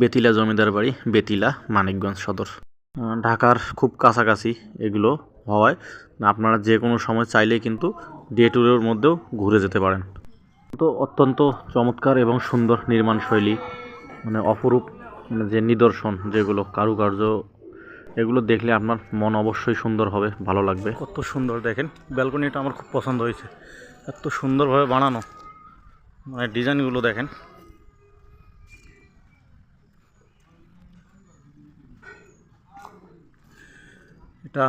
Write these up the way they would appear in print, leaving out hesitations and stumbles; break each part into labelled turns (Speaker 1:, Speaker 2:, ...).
Speaker 1: বেতিলা জমিদার বাড়ি, বেতিলা, মানিকগঞ্জ সদর। ঢাকার খুব কাছাকাছি এগুলো হওয়ায় আপনারা যে কোনো সময় চাইলেই কিন্তু ডে ট্যুরের মধ্যেও ঘুরে যেতে পারেন। তো অত্যন্ত চমৎকার এবং সুন্দর নির্মাণ শৈলী, মানে অপরূপ, মানে যে নিদর্শন যেগুলো কারুকার্য, এগুলো দেখলে আপনার মন অবশ্যই সুন্দর হবে, ভালো লাগবে। কত সুন্দর দেখেন, ব্যালকনিটা আমার খুব পছন্দ হয়েছে, এত সুন্দরভাবে বানানো, মানে ডিজাইনগুলো দেখেন। এটা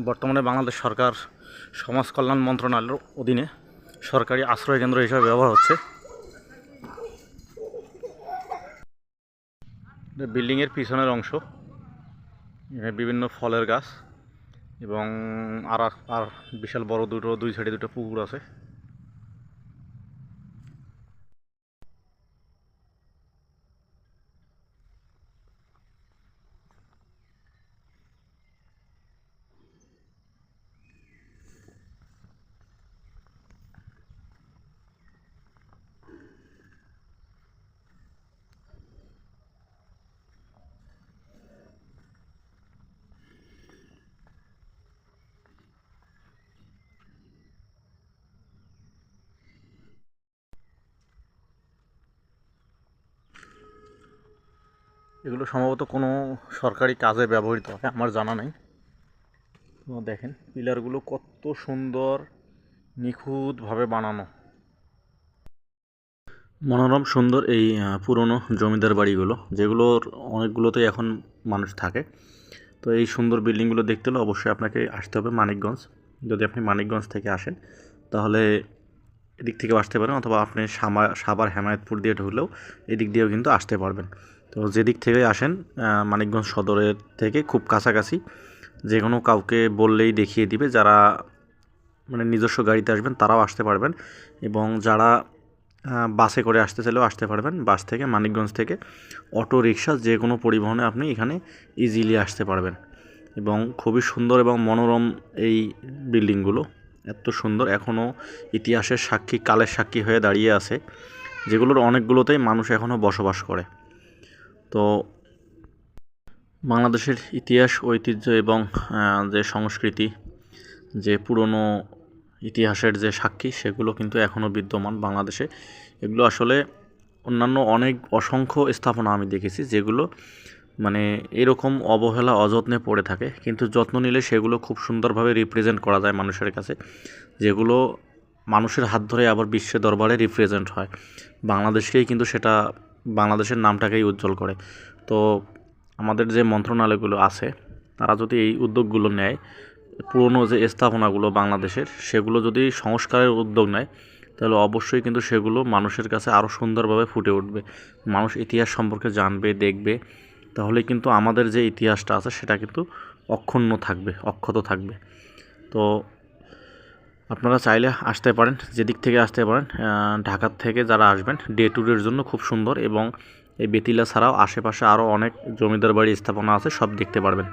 Speaker 1: বর্তমানে বাংলাদেশ সরকার সমাজ কল্যাণ মন্ত্রণালয়ের অধীনে সরকারি আশ্রয় কেন্দ্র হিসাবে ব্যবহার হচ্ছে। বিল্ডিংয়ের পিছনের অংশ, বিভিন্ন ফলের গাছ এবং আর বিশাল বড় দুই সাইডে দুটো পুকুর আছে। এগুলো সম্ভবত কোনো সরকারি কাজে ব্যবহৃত হয়, আমার জানা নেই। তো দেখেন পিলারগুলো কত সুন্দর নিখুঁতভাবে বানানো, মনোরম সুন্দর এই পুরনো জমিদার বাড়িগুলো, যেগুলোর অনেকগুলোতেই এখন মানুষ থাকে। তো এই সুন্দর বিল্ডিংগুলো দেখতে হলে অবশ্যই আপনাকে আসতে হবে মানিকগঞ্জ। যদি আপনি মানিকগঞ্জ থেকে আসেন তাহলে এদিক থেকেও আসতে পারেন, অথবা আপনি সাভার হেমায়েতপুর দিয়ে ঢুকলেও এদিক দিয়েও কিন্তু আসতে পারবেন। তো যেদিক থেকে আসেন মানিকগঞ্জ সদরের থেকে খুব কাছাকাছি, যে কোনো কাউকে বললেই দেখিয়ে দিবে। যারা মানে নিজস্ব গাড়িতে আসবেন তারাও আসতে পারবেন, এবং যারা বাসে করে আসতে চাইলেও আসতে পারবেন। বাস থেকে, মানিকগঞ্জ থেকে অটো রিক্সা, যে কোনো পরিবহনে আপনি এখানে ইজিলি আসতে পারবেন। এবং খুবই সুন্দর এবং মনোরম এই বিল্ডিংগুলো, এত সুন্দর, এখনও ইতিহাসের সাক্ষী, কালের সাক্ষী হয়ে দাঁড়িয়ে আছে, যেগুলোর অনেকগুলোতেই মানুষ এখনও বসবাস করে। তো বাংলাদেশের ইতিহাস, ঐতিহ্য এবং যে সংস্কৃতি, যে পুরনো ইতিহাসের যে সাক্ষী, সেগুলো কিন্তু এখনও বিদ্যমান বাংলাদেশে। এগুলো আসলে অন্যান্য অসংখ্য স্থাপনা আমি দেখেছি যেগুলো মানে এরকম অবহেলা, অযত্নে পড়ে থাকে, কিন্তু যত্ন নিলে সেগুলো খুব সুন্দরভাবে রিপ্রেজেন্ট করা যায় মানুষের কাছে, যেগুলো মানুষের হাত ধরে আবার বিশ্বের দরবারে রিপ্রেজেন্ট হয়। বাংলাদেশকেই কিন্তু সেটা, বাংলাদেশের নামটাকেই উজ্জ্বল করে। তো আমাদের যে মন্ত্রণালয়গুলো আছে তারা যদি এই উদ্যোগগুলো নেয়, পুরনো যে স্থাপনাগুলো বাংলাদেশের, সেগুলো যদি সংস্কারের উদ্যোগ নেয়, তাহলে অবশ্যই কিন্তু সেগুলো মানুষের কাছে আরও সুন্দরভাবে ফুটে উঠবে। মানুষ ইতিহাস সম্পর্কে জানবে, দেখবে, তাহলে কিন্তু আমাদের যে ইতিহাসটা আছে সেটা কিন্তু অক্ষুণ্ণ থাকবে, অক্ষত থাকবে। তো আপনারা চাইলে আসতে পারেন, যেদিক থেকে আসতে পারেন। ঢাকার থেকে যারা আসবেন ডে ট্যুরের জন্য খুব সুন্দর, এবং এই বেতিলা ছাড়াও আশেপাশে আরও অনেক জমিদার বাড়ি স্থাপনা আছে, সব দেখতে পারবেন।